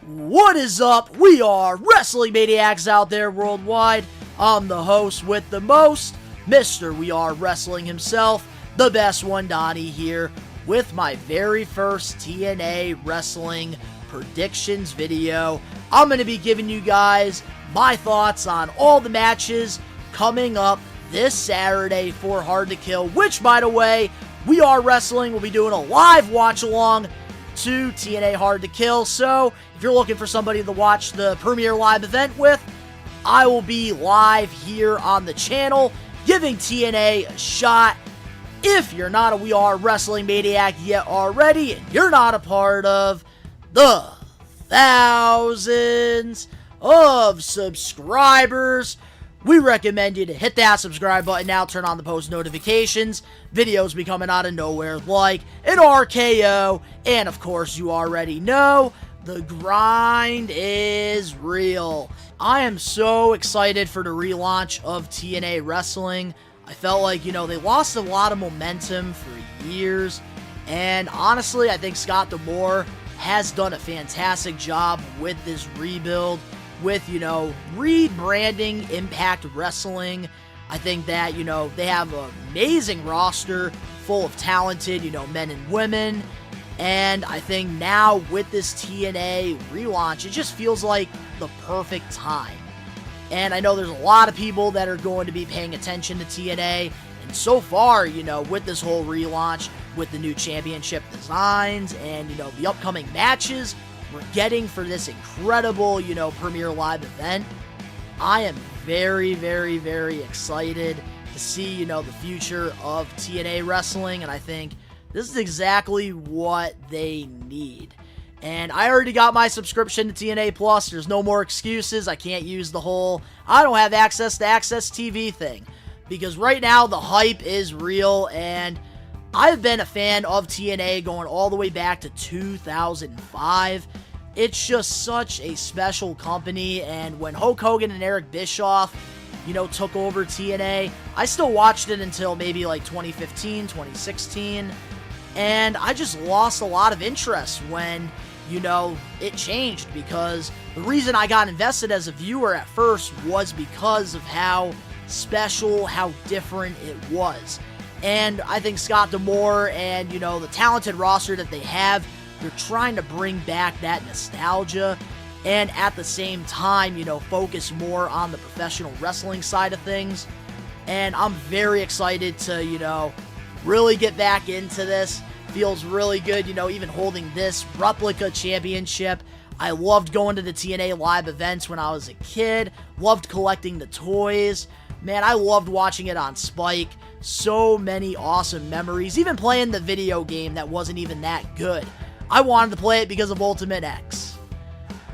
What is up? We are Wrestling Maniacs out there worldwide. I'm the host with the most, Mr. We Are Wrestling himself, the best one, Donnie here, with my very first TNA Wrestling predictions video. I'm going to be giving you guys my thoughts on all the matches coming up this Saturday for Hard to Kill, which, by the way, We Are Wrestling will be doing a live watch-along to TNA Hard to Kill. So if you're looking for somebody to watch the premiere live event with, I will be live here on the channel giving TNA a shot. If you're not a We Are Wrestling Maniac yet already, and you're not a part of the thousands of subscribers, we recommend you to hit that subscribe button now, turn on the post notifications. Videos be coming out of nowhere like an RKO. And of course, you already know, the grind is real. I am so excited for the relaunch of TNA Wrestling. I felt like, they lost a lot of momentum for years. And honestly, I think Scott D'Amore has done a fantastic job with this rebuild, with, rebranding Impact Wrestling. I think that, they have an amazing roster full of talented, men and women. And I think now with this TNA relaunch, it just feels like the perfect time. And I know there's a lot of people that are going to be paying attention to TNA. And so far, with this whole relaunch, with the new championship designs and, the upcoming matches we're getting for this incredible, premiere live event, I am very, very, very excited to see, the future of TNA Wrestling, and I think this is exactly what they need. And I already got my subscription to TNA Plus. There's no more excuses. I can't use the whole, I don't have access to Access TV thing, because right now the hype is real, and I've been a fan of TNA going all the way back to 2005. It's just such a special company, and when Hulk Hogan and Eric Bischoff, took over TNA, I still watched it until maybe like 2015, 2016, and I just lost a lot of interest when, it changed, because the reason I got invested as a viewer at first was because of how special, how different it was. And I think Scott D'Amore and, the talented roster that they have, they're trying to bring back that nostalgia and at the same time, focus more on the professional wrestling side of things. And I'm very excited to, really get back into this. Feels really good, even holding this replica championship. I loved going to the TNA live events when I was a kid. Loved collecting the toys. Man, I loved watching it on Spike. So many awesome memories. Even playing the video game that wasn't even that good. I wanted to play it because of Ultimate X.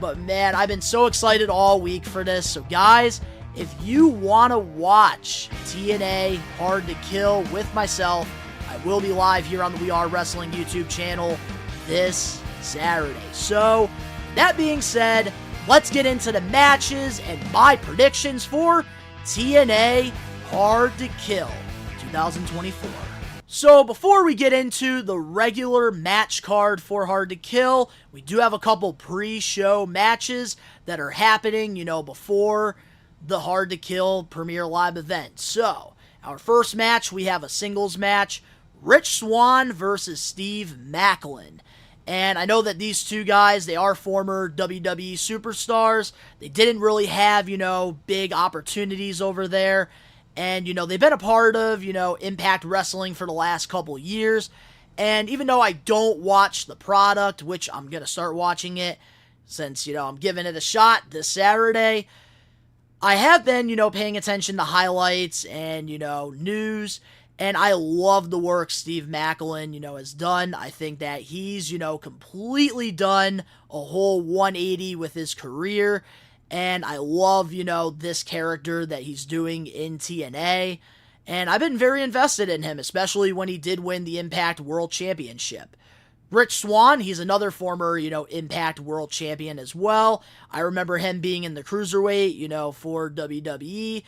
But man, I've been so excited all week for this. So guys, if you want to watch TNA Hard to Kill with myself, I will be live here on the We Are Wrestling YouTube channel this Saturday. So, that being said, let's get into the matches and my predictions for TNA Hard to Kill 2024. So before we get into the regular match card for Hard to Kill, we do have a couple pre-show matches that are happening, before the Hard to Kill premiere live event. So, our first match, we have a singles match, Rich Swann versus Steve Maclin. And I know that these two guys, they are former WWE superstars. They didn't really have, big opportunities over there. And, they've been a part of, Impact Wrestling for the last couple years. And even though I don't watch the product, which I'm going to start watching it since, I'm giving it a shot this Saturday, I have been, paying attention to highlights and, news. And I love the work Steve Maclin, has done. I think that he's, completely done a whole 180 with his career. And I love, this character that he's doing in TNA. And I've been very invested in him, especially when he did win the Impact World Championship. Rich Swann, he's another former, Impact World Champion as well. I remember him being in the Cruiserweight, for WWE.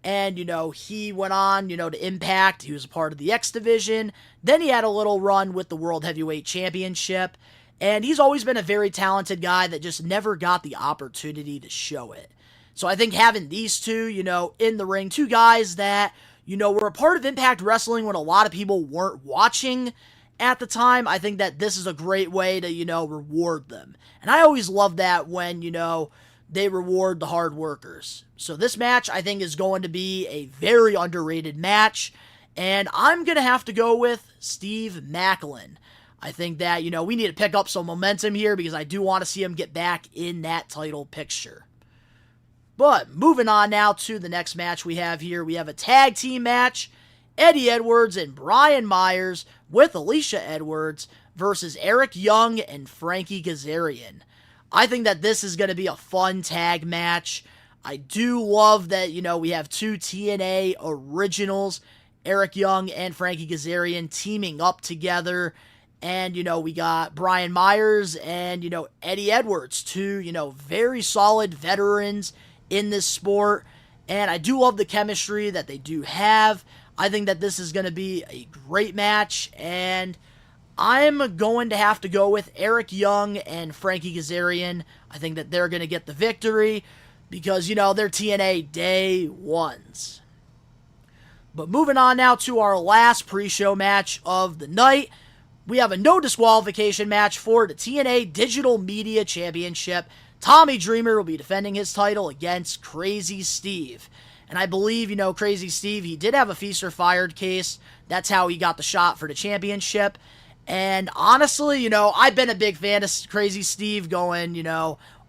And, he went on, to Impact. He was a part of the X Division. Then he had a little run with the World Heavyweight Championship. And he's always been a very talented guy that just never got the opportunity to show it. So I think having these two, in the ring, two guys that, were a part of Impact Wrestling when a lot of people weren't watching at the time, I think that this is a great way to, reward them. And I always love that when, they reward the hard workers. So this match, I think, is going to be a very underrated match. And I'm going to have to go with Steve Maclin. I think that, we need to pick up some momentum here because I do want to see him get back in that title picture. But moving on now to the next match we have here. We have a tag team match. Eddie Edwards and Brian Myers with Alicia Edwards versus Eric Young and Frankie Kazarian. I think that this is going to be a fun tag match. I do love that, we have two TNA originals, Eric Young and Frankie Kazarian, teaming up together. And, we got Brian Myers and, Eddie Edwards, two, very solid veterans in this sport. And I do love the chemistry that they do have. I think that this is going to be a great match. And I'm going to have to go with Eric Young and Frankie Kazarian. I think that they're going to get the victory because, they're TNA day ones. But moving on now to our last pre-show match of the night. We have a no disqualification match for the TNA Digital Media Championship. Tommy Dreamer will be defending his title against Crazy Steve. And I believe, Crazy Steve, he did have a Feast or Fired case. That's how he got the shot for the championship. And honestly, I've been a big fan of Crazy Steve going,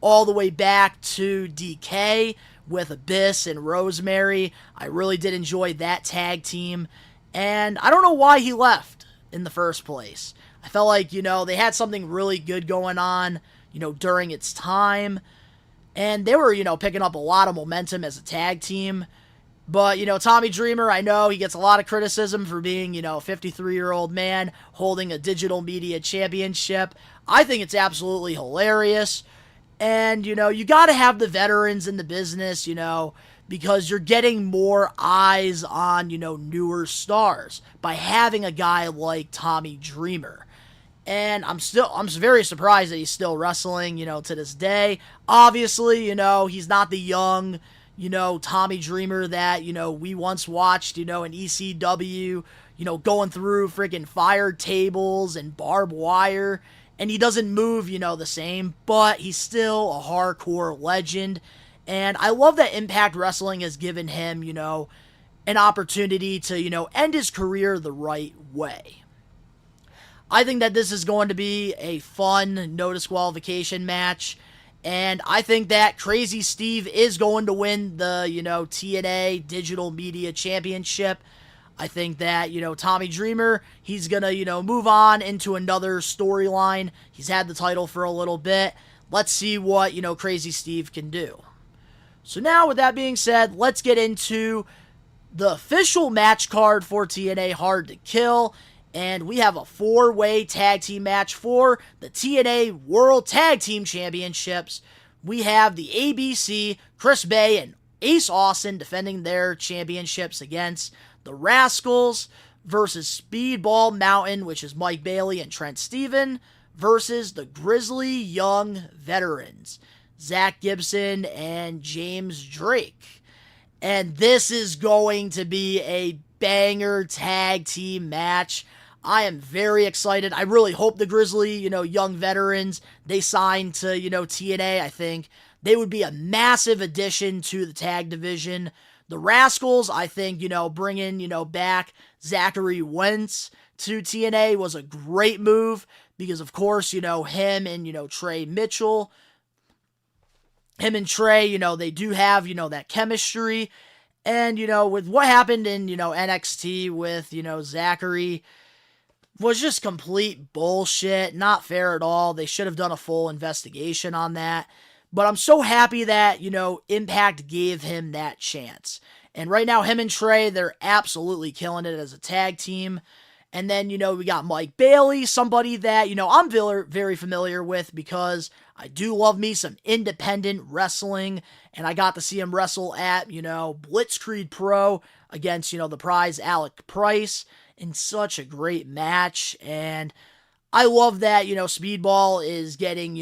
all the way back to DK with Abyss and Rosemary. I really did enjoy that tag team. And I don't know why he left in the first place. I felt like, they had something really good going on, during its time. And they were, picking up a lot of momentum as a tag team. But, Tommy Dreamer, I know he gets a lot of criticism for being, a 53-year-old man holding a digital media championship. I think it's absolutely hilarious. And, you got to have the veterans in the business, because you're getting more eyes on, newer stars by having a guy like Tommy Dreamer. And I'm very surprised that he's still wrestling, to this day. Obviously, he's not the young, Tommy Dreamer that, we once watched, in ECW, going through freaking fire tables and barbed wire. And he doesn't move, the same, but he's still a hardcore legend. And I love that Impact Wrestling has given him, an opportunity to, end his career the right way. I think that this is going to be a fun no disqualification match. And I think that Crazy Steve is going to win the, TNA Digital Media Championship. I think that, Tommy Dreamer, he's going to, move on into another storyline. He's had the title for a little bit. Let's see what, Crazy Steve can do. So now, with that being said, let's get into the official match card for TNA Hard to Kill. And we have a 4-way tag team match for the TNA World Tag Team Championships. We have the ABC, Chris Bay, and Ace Austin defending their championships against the Rascals versus Speedball Mountain, which is Mike Bailey and Trent Steven, versus the Grizzly Young Veterans, Zach Gibson and James Drake. And this is going to be a banger tag team match. I am very excited. I really hope the Grizzly, Young Veterans, they sign to, TNA. I think they would be a massive addition to the tag division. The Rascals, I think, bringing, back Zachary Wentz to TNA was a great move because, of course, him and, Trey Mitchell, him and Trey, they do have, that chemistry. And, with what happened in, NXT with, Zachary was just complete bullshit. Not fair at all. They should have done a full investigation on that. But I'm so happy that, Impact gave him that chance. And right now, him and Trey, they're absolutely killing it as a tag team. And then, we got Mike Bailey, somebody that, I'm very familiar with because I do love me some independent wrestling. And I got to see him wrestle at, Blitzkrieg Pro against, the prize Alec Price in such a great match. And I love that, Speedball is getting,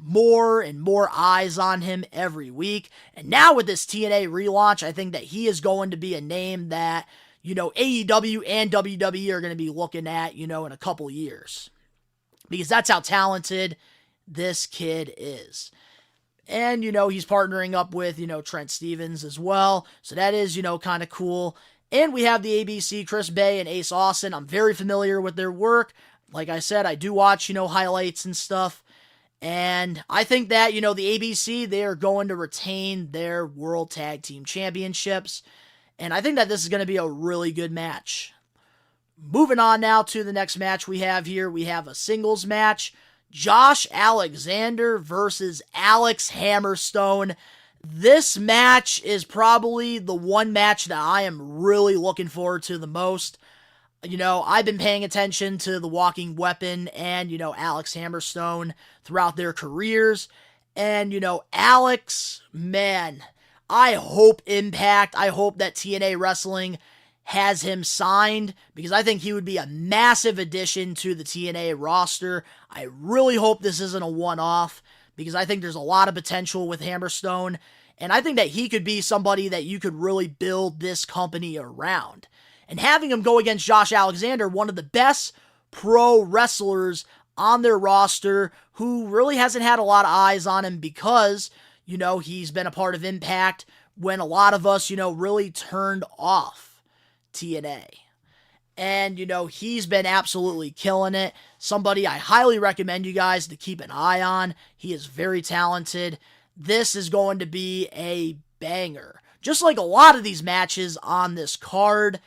more and more eyes on him every week. And now with this TNA relaunch, I think that he is going to be a name that, AEW and WWE are going to be looking at, in a couple years. Because that's how talented this kid is. And, he's partnering up with, Trent Stevens as well. So that is, kind of cool. And we have the ABC, Chris Bay and Ace Austin. I'm very familiar with their work. Like I said, I do watch, highlights and stuff. And I think that, the ABC, they are going to retain their World Tag Team Championships. And I think that this is going to be a really good match. Moving on now to the next match we have here. We have a singles match. Josh Alexander versus Alex Hammerstone. This match is probably the one match that I am really looking forward to the most. I've been paying attention to the Walking Weapon and, Alex Hammerstone throughout their careers. And, Alex, man, I hope Impact, I hope that TNA Wrestling has him signed because I think he would be a massive addition to the TNA roster. I really hope this isn't a one-off because I think there's a lot of potential with Hammerstone. And I think that he could be somebody that you could really build this company around. And having him go against Josh Alexander, one of the best pro wrestlers on their roster, who really hasn't had a lot of eyes on him because, he's been a part of Impact when a lot of us, really turned off TNA. And, he's been absolutely killing it. Somebody I highly recommend you guys to keep an eye on. He is very talented. This is going to be a banger. Just like a lot of these matches on this card.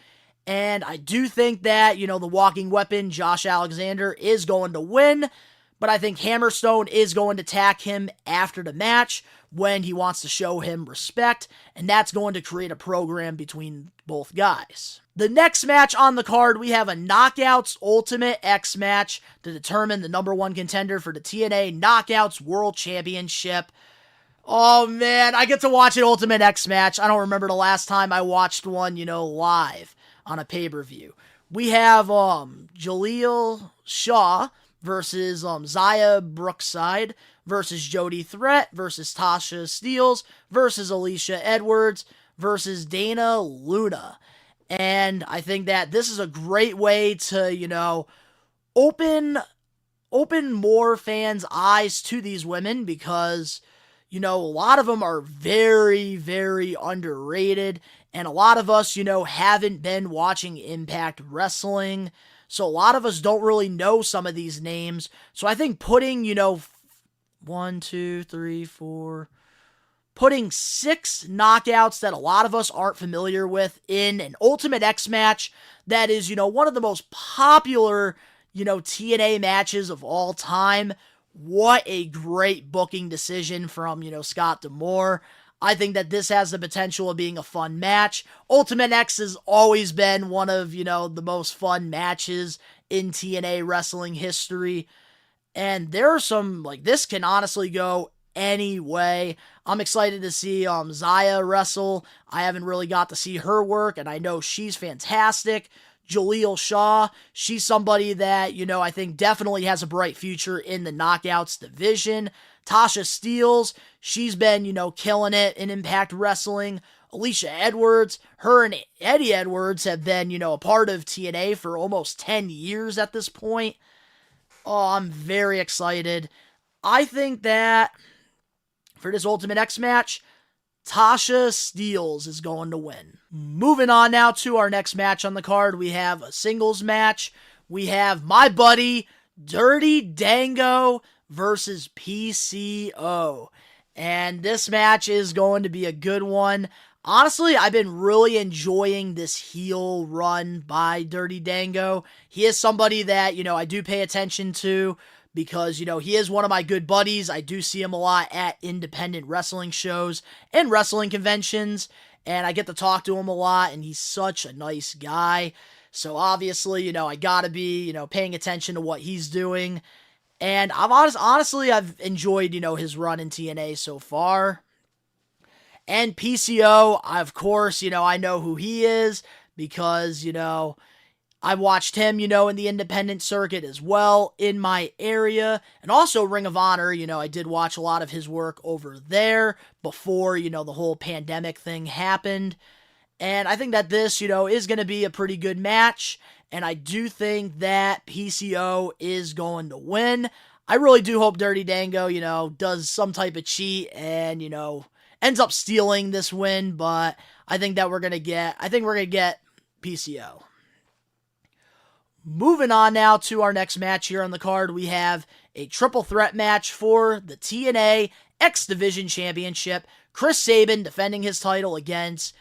And I do think that, the Walking Weapon, Josh Alexander, is going to win. But I think Hammerstone is going to attack him after the match when he wants to show him respect. And that's going to create a program between both guys. The next match on the card, we have a Knockouts Ultimate X match to determine the number one contender for the TNA Knockouts World Championship. Oh man, I get to watch an Ultimate X match. I don't remember the last time I watched one, live on a pay-per-view. We have Jaleel Shaw versus Zaya Brookside versus Jody Threat versus Tasha Steelz versus Alicia Edwards versus Dana Luna. And I think that this is a great way to, open more fans' eyes to these women because, a lot of them are very, very underrated. And a lot of us, haven't been watching Impact Wrestling. So a lot of us don't really know some of these names. So I think putting, 6 knockouts that a lot of us aren't familiar with in an Ultimate X match that is, one of the most popular, TNA matches of all time. What a great booking decision from, Scott D'Amore. I think that this has the potential of being a fun match. Ultimate X has always been one of, the most fun matches in TNA wrestling history. And there are some, this can honestly go any way. I'm excited to see Zaya wrestle. I haven't really got to see her work, and I know she's fantastic. Jaleel Shaw, she's somebody that, I think definitely has a bright future in the Knockouts division. Tasha Steelz, she's been, killing it in Impact Wrestling. Alicia Edwards, her and Eddie Edwards have been, a part of TNA for almost 10 years at this point. Oh, I'm very excited. I think that for this Ultimate X match, Tasha Steelz is going to win. Moving on now to our next match on the card, we have a singles match. We have my buddy, Dirty Dango versus PCO. And this match is going to be a good one. Honestly, I've been really enjoying this heel run by Dirty Dango. He is somebody that, I do pay attention to because, he is one of my good buddies. I do see him a lot at independent wrestling shows and wrestling conventions, and I get to talk to him a lot, and he's such a nice guy. So obviously, I gotta be, paying attention to what he's doing. And honestly, I've enjoyed, his run in TNA so far. And PCO, of course, I know who he is because, I watched him, in the independent circuit as well in my area. And also Ring of Honor, I did watch a lot of his work over there before, the whole pandemic thing happened. And I think that this, is going to be a pretty good match. And I do think that PCO is going to win. I really do hope Dirty Dango, does some type of cheat and, ends up stealing this win. But I think we're going to get PCO. Moving on now to our next match here on the card, we have a triple threat match for the TNA X Division Championship. Chris Sabin defending his title against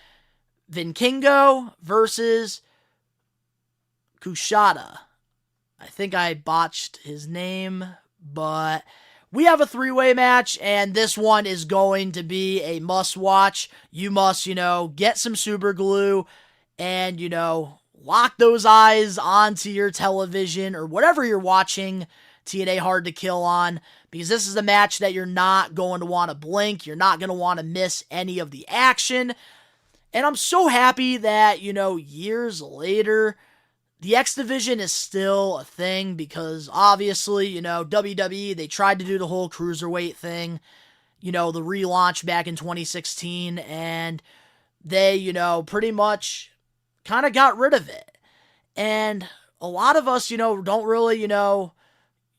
Vikingo versus Kushida. I think I botched his name, but we have a three-way match, and this one is going to be a must-watch. You must, get some super glue and, lock those eyes onto your television or whatever you're watching TNA Hard to Kill on, because this is a match that you're not going to want to blink. You're not going to want to miss any of the action. And I'm so happy that, years later, the X Division is still a thing, because obviously, WWE, they tried to do the whole cruiserweight thing, the relaunch back in 2016, and they, pretty much kind of got rid of it. And a lot of us, don't really,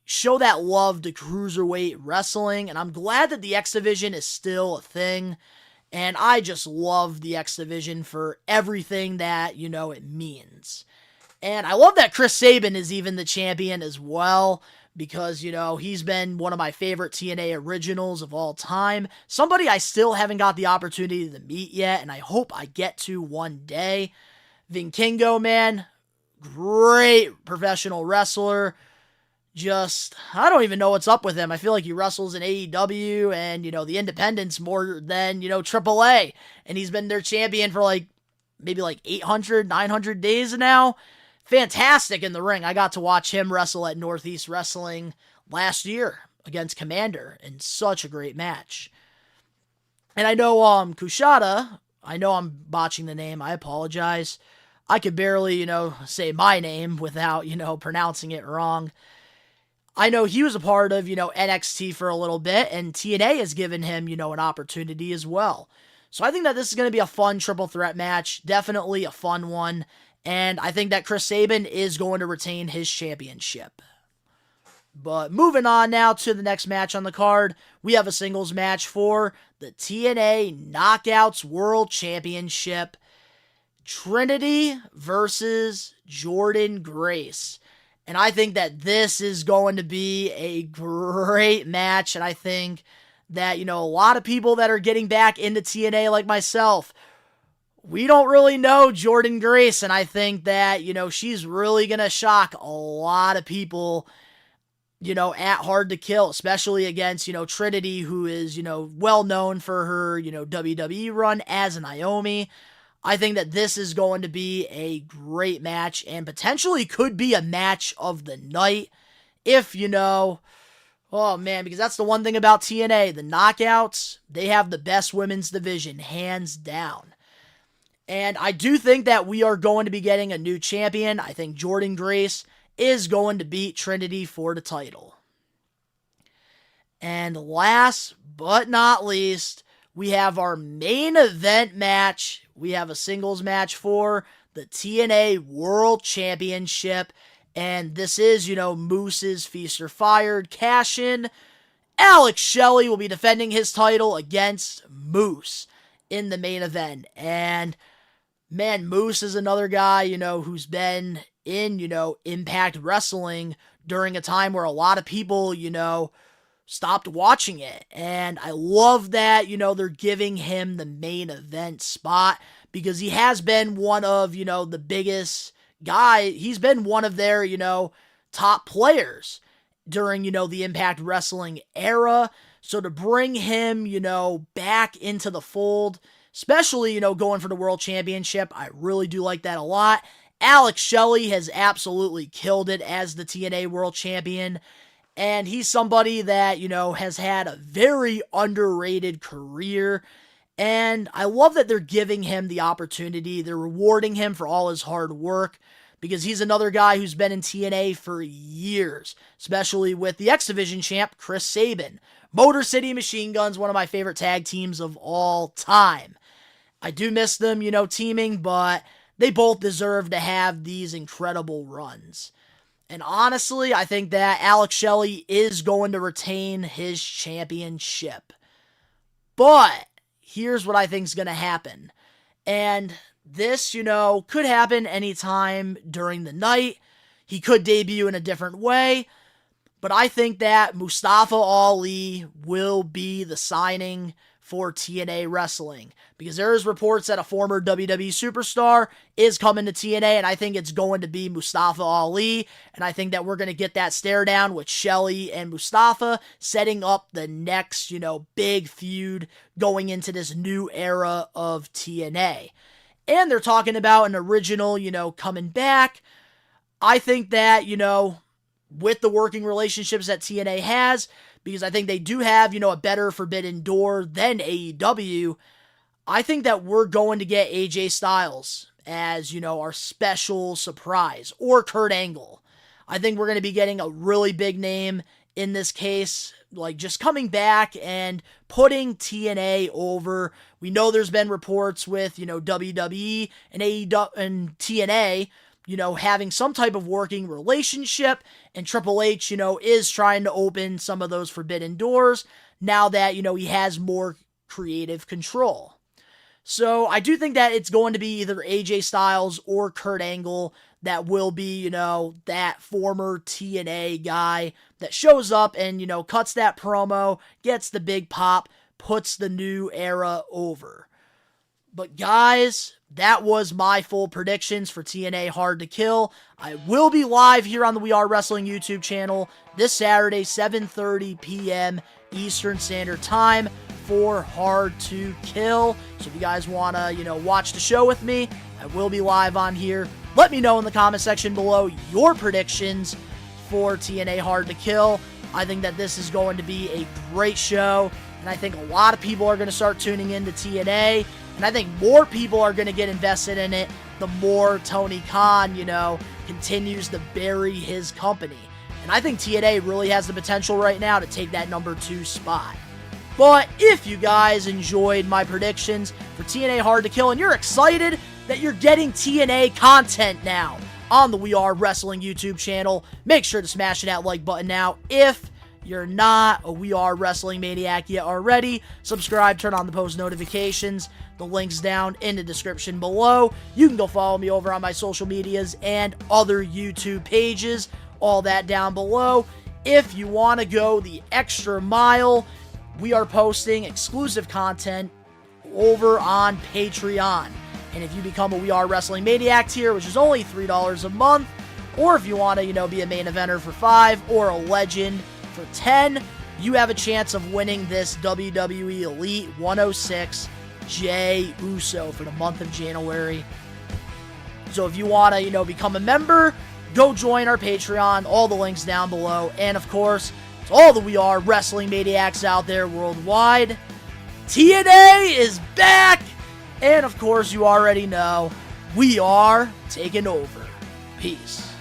show that love to cruiserweight wrestling. And I'm glad that the X Division is still a thing. And I just love the X Division for everything that, it means. And I love that Chris Sabin is even the champion as well, because, he's been one of my favorite TNA originals of all time. Somebody I still haven't got the opportunity to meet yet, and I hope I get to one day. Vikingo, man, great professional wrestler. Just, I don't even know what's up with him. I feel like he wrestles in AEW and, the independents more than, AAA. And he's been their champion for maybe 800, 900 days now. Fantastic in the ring. I got to watch him wrestle at Northeast Wrestling last year against Commander in such a great match. And I know, Kushida, I know I'm botching the name. I apologize. I could barely, say my name without, pronouncing it wrong. I know he was a part of, NXT for a little bit, and TNA has given him, an opportunity as well. So I think that this is going to be a fun triple threat match. Definitely a fun one. And I think that Chris Sabin is going to retain his championship. But moving on now to the next match on the card, we have a singles match for the TNA Knockouts World Championship. Trinity versus Jordynne Grace. And I think that this is going to be a great match. And I think that, a lot of people that are getting back into TNA like myself, we don't really know Jordynne Grace. And I think that, she's really going to shock a lot of people, at Hard to Kill, especially against, Trinity, who is, well known for her, WWE run as Naomi. I think that this is going to be a great match and potentially could be a match of the night if, oh man, because that's the one thing about TNA, the Knockouts, they have the best women's division, hands down. And I do think that we are going to be getting a new champion. I think Jordynne Grace is going to beat Trinity for the title. And last but not least, we have our main event match. We have a singles match for the TNA World Championship. And this is, Moose's Feast or Fired cash-in. Alex Shelley will be defending his title against Moose in the main event. And, man, Moose is another guy, who's been in, Impact Wrestling during a time where a lot of people, stopped watching it. And I love that, they're giving him the main event spot because he has been one of, the biggest guy. He's been one of their, top players during, the Impact Wrestling era. So to bring him, back into the fold, especially, going for the World Championship, I really do like that a lot. Alex Shelley has absolutely killed it as the TNA World Champion. And he's somebody that, has had a very underrated career. And I love that they're giving him the opportunity. They're rewarding him for all his hard work. because he's another guy who's been in TNA for years, especially with the X Division champ, Chris Sabin. Motor City Machine Guns, one of my favorite tag teams of all time. I do miss them, teaming, but they both deserve to have these incredible runs. And honestly, I think that Alex Shelley is going to retain his championship. But here's what I think is going to happen. And this, could happen anytime during the night. He could debut in a different way. But I think that Mustafa Ali will be the signing for TNA Wrestling, because there is reports that a former WWE superstar is coming to TNA, and I think it's going to be Mustafa Ali, and I think that we're going to get that stare down with Shelley and Mustafa, setting up the next, big feud going into this new era of TNA. And they're talking about an original, coming back. I think that, with the working relationships that TNA has, because I think they do have, a better Forbidden Door than AEW, I think that we're going to get AJ Styles as, our special surprise, or Kurt Angle. I think we're going to be getting a really big name in this case, like just coming back and putting TNA over. We know there's been reports with, WWE and AEW and TNA, having some type of working relationship, and Triple H, is trying to open some of those forbidden doors now that, he has more creative control. So I do think that it's going to be either AJ Styles or Kurt Angle that will be, that former TNA guy that shows up and, cuts that promo, gets the big pop, puts the new era over. But guys, that was my full predictions for TNA Hard to Kill. I will be live here on the We Are Wrestling YouTube channel this Saturday, 7:30 p.m. Eastern Standard Time for Hard to Kill. So if you guys want to, watch the show with me, I will be live on here. Let me know in the comment section below your predictions for TNA Hard to Kill. I think that this is going to be a great show, and I think a lot of people are going to start tuning into TNA. And I think more people are going to get invested in it the more Tony Khan, continues to bury his company. And I think TNA really has the potential right now to take that number 2 spot. But if you guys enjoyed my predictions for TNA Hard to Kill and you're excited that you're getting TNA content now on the We Are Wrestling YouTube channel, make sure to smash that like button now. If you're not a We Are Wrestling Maniac yet already, subscribe, turn on the post notifications. The link's down in the description below. You can go follow me over on my social medias and other YouTube pages. All that down below. If you want to go the extra mile, we are posting exclusive content over on Patreon. And if you become a We Are Wrestling Maniac tier, which is only $3 a month, or if you want to, be a main eventer for $5 or a legend for $10, you have a chance of winning this WWE Elite 106 Jey Uso for the month of January. So if you want to, become a member, go join our Patreon. All the links down below. And of course, to all the We Are Wrestling Maniacs out there worldwide, TNA is back! And of course, you already know, we are taking over. Peace.